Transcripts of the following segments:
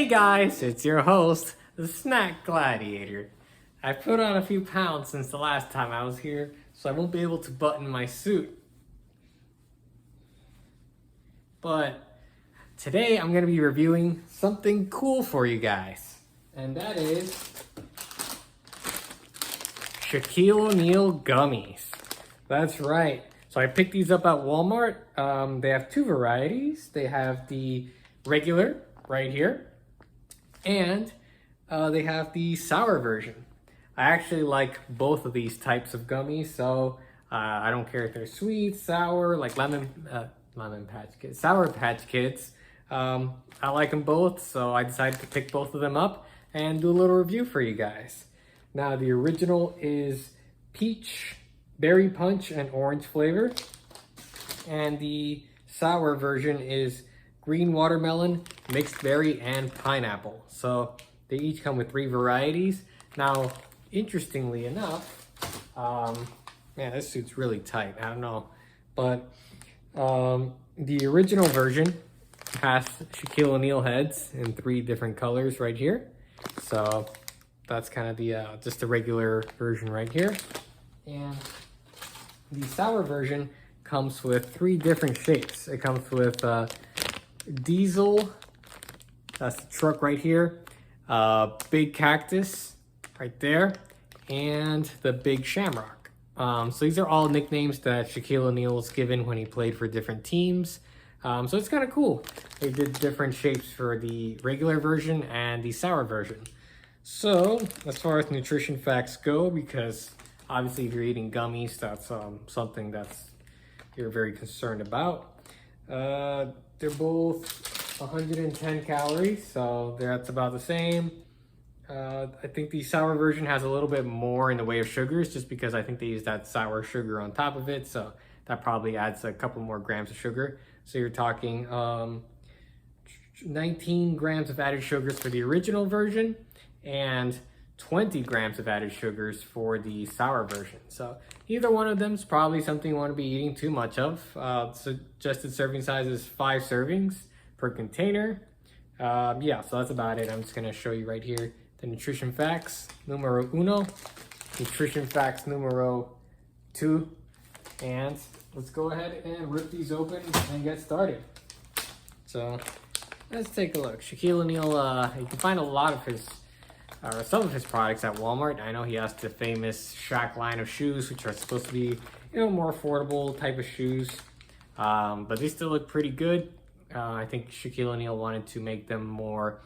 Hey guys, it's your host, the Snack Gladiator. I put on a few pounds since the last time I was here, so I won't be able to button my suit. But today I'm going to be reviewing something cool for you guys. And that is Shaquille O'Neal Gummies. That's right. So I picked these up at Walmart. They have two varieties. They have the regular right here, and they have the sour version. I actually like both of these types of gummies, so I don't care if they're sweet, sour, like Sour Patch Kids. I like them both, so I decided to pick both of them up and do a little review for you guys. Now, the original is peach, berry punch, and orange flavor, and the sour version is green watermelon, mixed berry, and pineapple. So they each come with 3 varieties. Now, interestingly enough, man, this suit's really tight. I don't know, but the original version has Shaquille O'Neal heads in 3 different colors right here. So that's kind of the just the regular version right here. And the sour version comes with 3 different shapes. It comes with diesel, that's the truck right here, big cactus right there, and the big shamrock. So these are all nicknames that Shaquille O'Neal was given when he played for different teams. So it's kind of cool. They did different shapes for the regular version and the sour version. So as far as nutrition facts go, because obviously if you're eating gummies, that's something that's you're very concerned about. They're both 110 calories, so that's about the same. I think the sour version has a little bit more in the way of sugars, just because I think they use that sour sugar on top of it, so that probably adds a couple more grams of sugar. So you're talking 19 grams of added sugars for the original version, and 20 grams of added sugars for the sour version. So either one of them is probably something you want to be eating too much of. Suggested serving size is 5 servings per container. Yeah, so that's about it. I'm just gonna show you right here the nutrition facts numero 1, nutrition facts numero 2, and let's go ahead and rip these open and get started. So let's take a look. Shaquille O'Neal, you can find a lot of his some of his products at Walmart. I know he has the famous SHAQ line of shoes, which are supposed to be, more affordable type of shoes. But they still look pretty good. I think Shaquille O'Neal wanted to make them more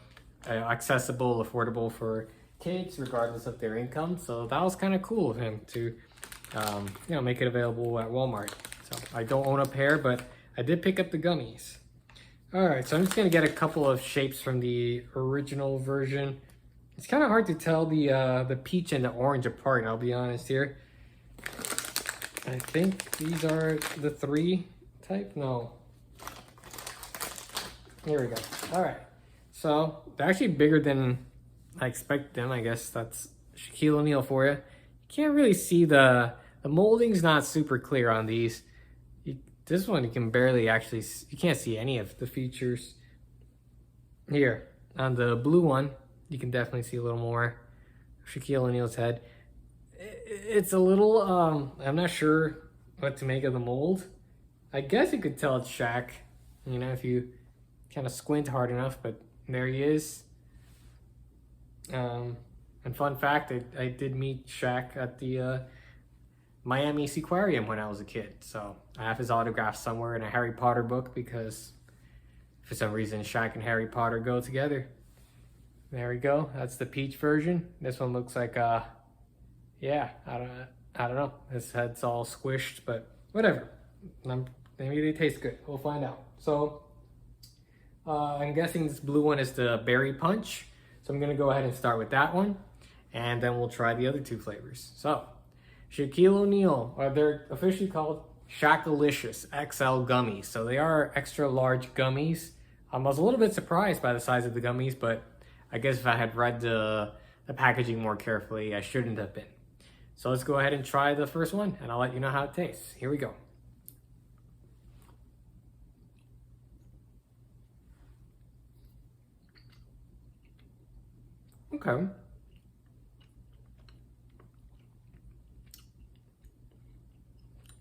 accessible, affordable for kids, regardless of their income. So that was kind of cool of him to, make it available at Walmart. So I don't own a pair, but I did pick up the gummies. All right, so I'm just gonna get a couple of shapes from the original version. It's kind of hard to tell the peach and the orange apart, I'll be honest here. I think these are the 3 type. No. Here we go. All right. So they're actually bigger than I expect them. I guess that's Shaquille O'Neal for you. You can't really see the molding's not super clear on these. This one you can barely actually, you can't see any of the features. Here, on the blue one, you can definitely see a little more Shaquille O'Neal's head. It's a little, I'm not sure what to make of the mold. I guess you could tell it's Shaq, if you kind of squint hard enough, but there he is. And fun fact, I did meet Shaq at the Miami Seaquarium when I was a kid. So I have his autograph somewhere in a Harry Potter book, because for some reason Shaq and Harry Potter go together. There we go. That's the peach version. This one looks like, yeah, I don't know. His head's all squished, but whatever. Maybe they taste good. We'll find out. So I'm guessing this blue one is the berry punch. So I'm gonna go ahead and start with that one, and then we'll try the other 2 flavors. So Shaquille O'Neal, they're officially called SHAQ-A-LICIOUS XL Gummies. So they are extra large gummies. I was a little bit surprised by the size of the gummies, but I guess if I had read the packaging more carefully, I shouldn't have been. So let's go ahead and try the first one, and I'll let you know how it tastes. Here we go. Okay.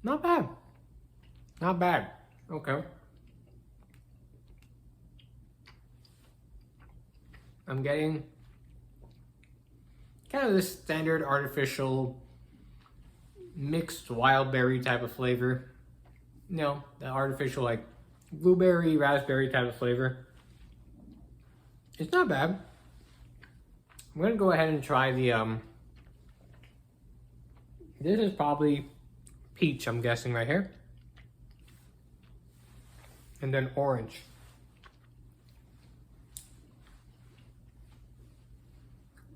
Not bad. Not bad. Okay. I'm getting kind of this standard artificial mixed wild berry type of flavor. You know, the artificial like blueberry, raspberry type of flavor. It's not bad. I'm gonna go ahead and try the this is probably peach, I'm guessing right here. And then orange.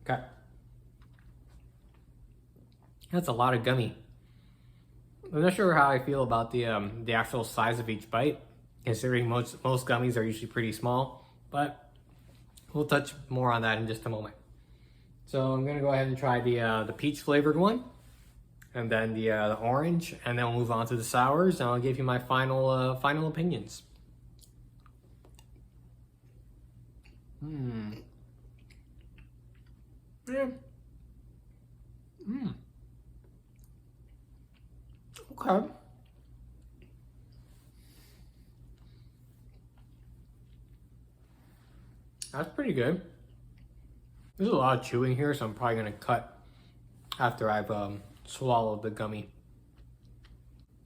Okay. That's a lot of gummy. I'm not sure how I feel about the actual size of each bite, considering most gummies are usually pretty small, but we'll touch more on that in just a moment. So I'm gonna go ahead and try the peach flavored one, and then the orange, and then we'll move on to the sours, and I'll give you my final final opinions. Yeah. Okay. That's pretty good. There's a lot of chewing here, so I'm probably gonna cut after I've swallowed the gummy.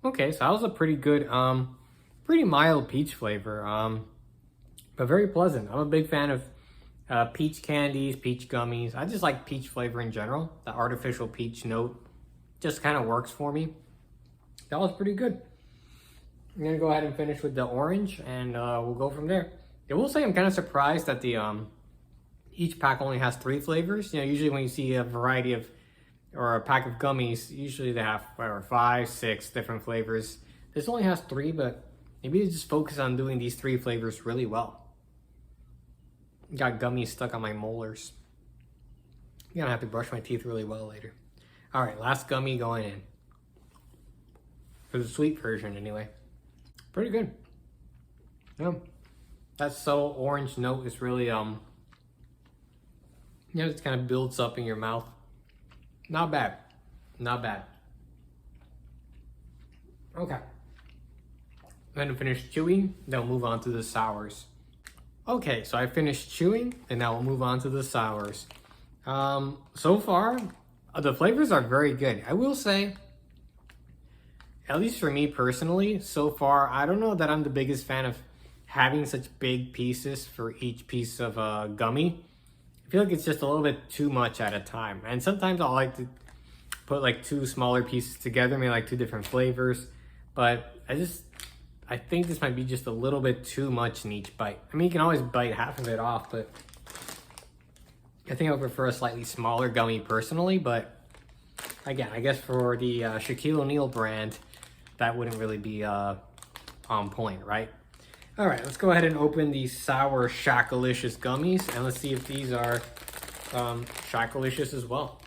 Okay, so that was a pretty good, pretty mild peach flavor, but very pleasant. I'm a big fan of peach candies, peach gummies. I just like peach flavor in general. The artificial peach note just kind of works for me. That was pretty good. I'm gonna go ahead and finish with the orange, and we'll go from there. I will say I'm kind of surprised that the each pack only has 3 flavors. You know, usually when you see a variety of, or a pack of gummies, usually they have whatever, 5, 6 different flavors. This only has 3, but maybe they just focus on doing these 3 flavors really well. Got gummies stuck on my molars. I'm gonna have to brush my teeth really well later. All right, last gummy going in. For the sweet version anyway. Pretty good. Yeah. That subtle orange note is really, you know, it kind of builds up in your mouth. Not bad. Not bad. Okay. I'm gonna finish chewing, then we'll move on to the sours. Okay, so I finished chewing, and now we'll move on to the sours. So far, the flavors are very good. I will say, at least for me personally, so far, I don't know that I'm the biggest fan of having such big pieces for each piece of gummy. I feel like it's just a little bit too much at a time. And sometimes I'll like to put like 2 smaller pieces together, maybe like 2 different flavors. But I think this might be just a little bit too much in each bite. I mean, you can always bite half of it off, but I think I would prefer a slightly smaller gummy personally. But again, I guess for the Shaquille O'Neal brand, that wouldn't really be on point, right? All right, let's go ahead and open these sour SHAQ-A-LICIOUS Gummies, and let's see if these are SHAQ-A-LICIOUS as well.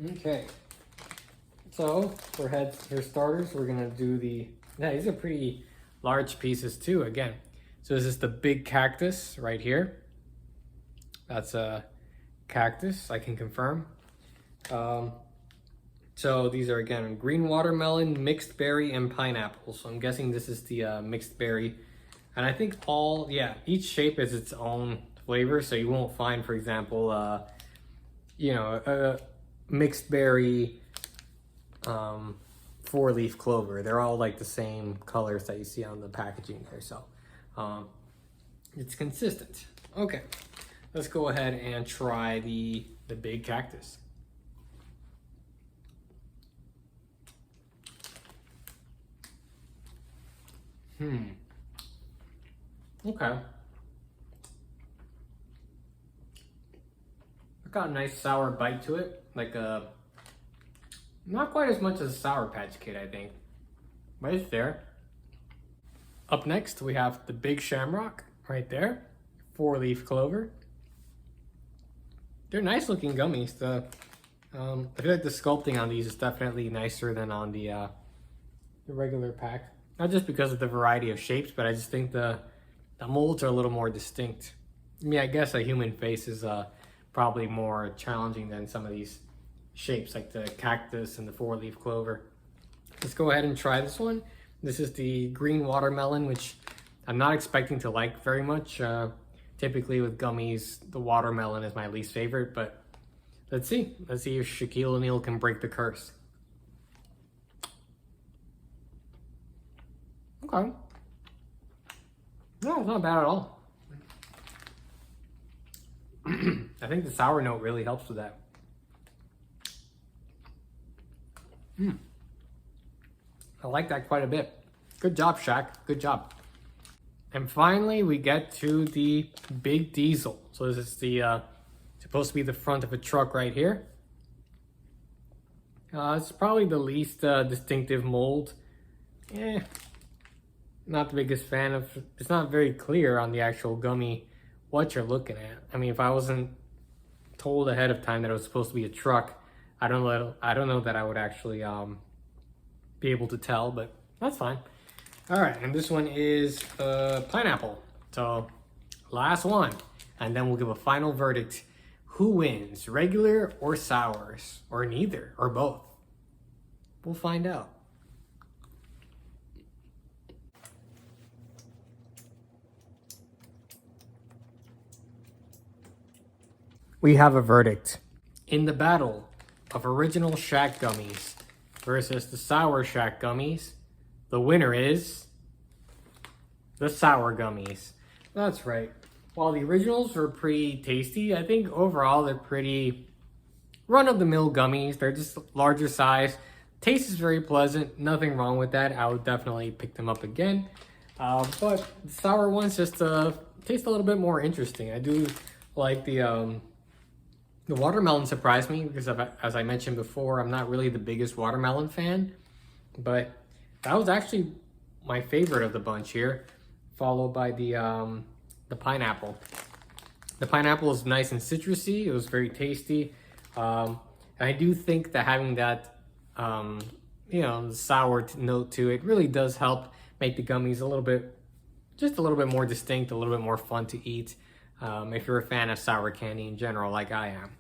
Okay, so for starters, we're gonna do these are pretty large pieces too, again. So this is the big cactus right here. That's a cactus, I can confirm. So these are, again, green watermelon, mixed berry, and pineapple. So I'm guessing this is the mixed berry. And I think each shape is its own flavor. So you won't find, for example, you know, a mixed berry 4-leaf clover. They're all like the same colors that you see on the packaging there. So it's consistent. Okay, let's go ahead and try the big cactus. Okay. It's got a nice sour bite to it, like not quite as much as a Sour Patch Kid, I think, but it's there. Up next, we have the Big Shamrock right there, 4-leaf clover. They're nice looking gummies. I feel like the sculpting on these is definitely nicer than on the regular pack. Not just because of the variety of shapes, but I just think the molds are a little more distinct. I mean, I guess a human face is probably more challenging than some of these shapes like the cactus and the four-leaf clover. Let's go ahead and try this one. This is the green watermelon, which I'm not expecting to like very much. Typically with gummies, the watermelon is my least favorite, but let's see. Let's see if Shaquille O'Neal can break the curse. Okay. No, it's not bad at all. I think the sour note really helps with that. I like that quite a bit. Good job, Shaq. Good job. And finally, we get to the Big Diesel. So this is the supposed to be the front of a truck right here. It's probably the least distinctive mold. Not the biggest fan of. It's not very clear on the actual gummy what you're looking at. I mean, if I wasn't told ahead of time that it was supposed to be a truck, I don't know that I would actually be able to tell, but that's fine. All right, and this one is pineapple. So last one, and then we'll give a final verdict. Who wins, regular or sours, or neither, or both? We'll find out. We have a verdict. In the battle of original SHAQ gummies versus the sour SHAQ gummies, the winner is the sour gummies. That's right. While the originals were pretty tasty, I think overall they're pretty run-of-the-mill gummies. They're just larger size. Taste is very pleasant. Nothing wrong with that. I would definitely pick them up again. But the sour ones just taste a little bit more interesting. I do like the watermelon surprised me because as I mentioned before, I'm not really the biggest watermelon fan, but that was actually my favorite of the bunch here, followed by the pineapple. The pineapple is nice and citrusy. It was very tasty. And I do think that having that, sour note to it really does help make the gummies just a little bit more distinct, a little bit more fun to eat. If you're a fan of sour candy in general, like I am.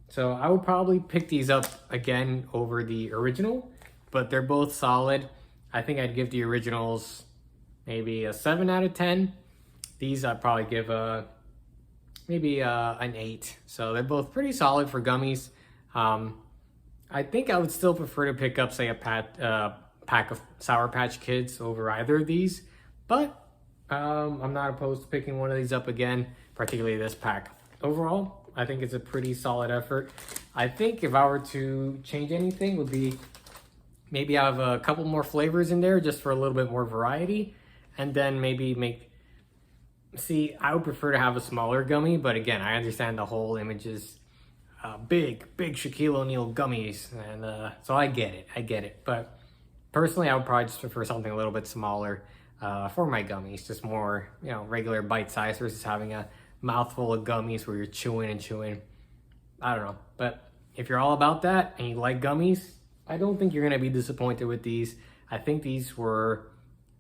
So I would probably pick these up again over the original, but they're both solid. I think I'd give the originals maybe a 7 out of 10. These I'd probably give maybe an 8. So they're both pretty solid for gummies. I think I would still prefer to pick up, say, a pack of Sour Patch Kids over either of these, but I'm not opposed to picking one of these up again, particularly this pack. Overall, I think it's a pretty solid effort. I think if I were to change anything, would be maybe have a couple more flavors in there just for a little bit more variety, and then maybe I would prefer to have a smaller gummy, but again, I understand the whole image is big Shaquille O'Neal gummies, and so I get it. But personally, I would probably just prefer something a little bit smaller for my gummies, just more, regular bite size versus having a mouthful of gummies where you're chewing and chewing. I don't know, but if you're all about that and you like gummies, I don't think you're gonna be disappointed with these. I think these were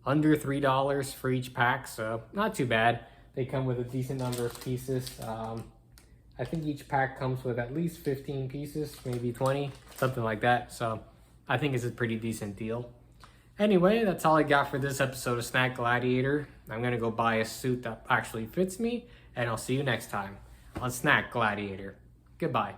under $3 for each pack, so not too bad. They come with a decent number of pieces. I think each pack comes with at least 15 pieces, maybe 20, something like that. So I think it's a pretty decent deal. Anyway, that's all I got for this episode of Snack Gladiator. I'm gonna go buy a suit that actually fits me, and I'll see you next time on Snack Gladiator. Goodbye.